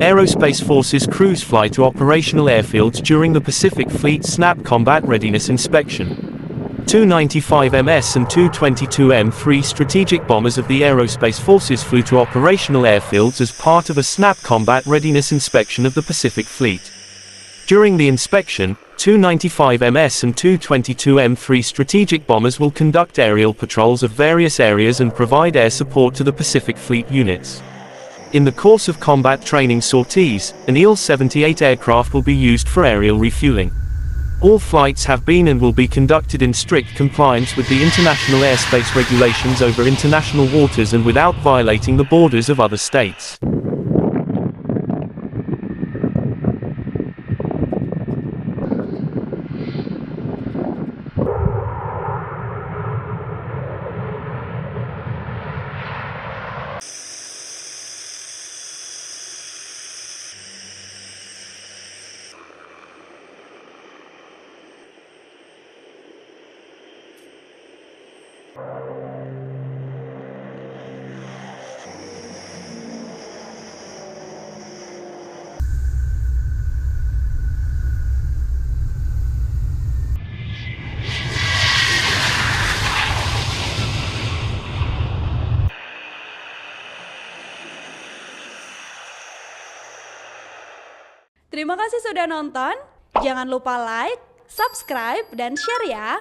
Aerospace Forces crews fly to operational airfields during the Pacific Fleet SNAP Combat Readiness Inspection. Two 95MS and two 22M3 strategic bombers of the Aerospace Forces flew to operational airfields as part of a SNAP Combat Readiness Inspection of the Pacific Fleet. During the inspection, two 95MS and two 22M3 strategic bombers will conduct aerial patrols of various areas and provide air support to the Pacific Fleet units. In the course of combat training sorties, an Il-78 aircraft will be used for aerial refueling. All flights have been and will be conducted in strict compliance with the international airspace regulations over international waters and without violating the borders of other states. Terima kasih sudah nonton. Jangan lupa like, subscribe, dan share ya.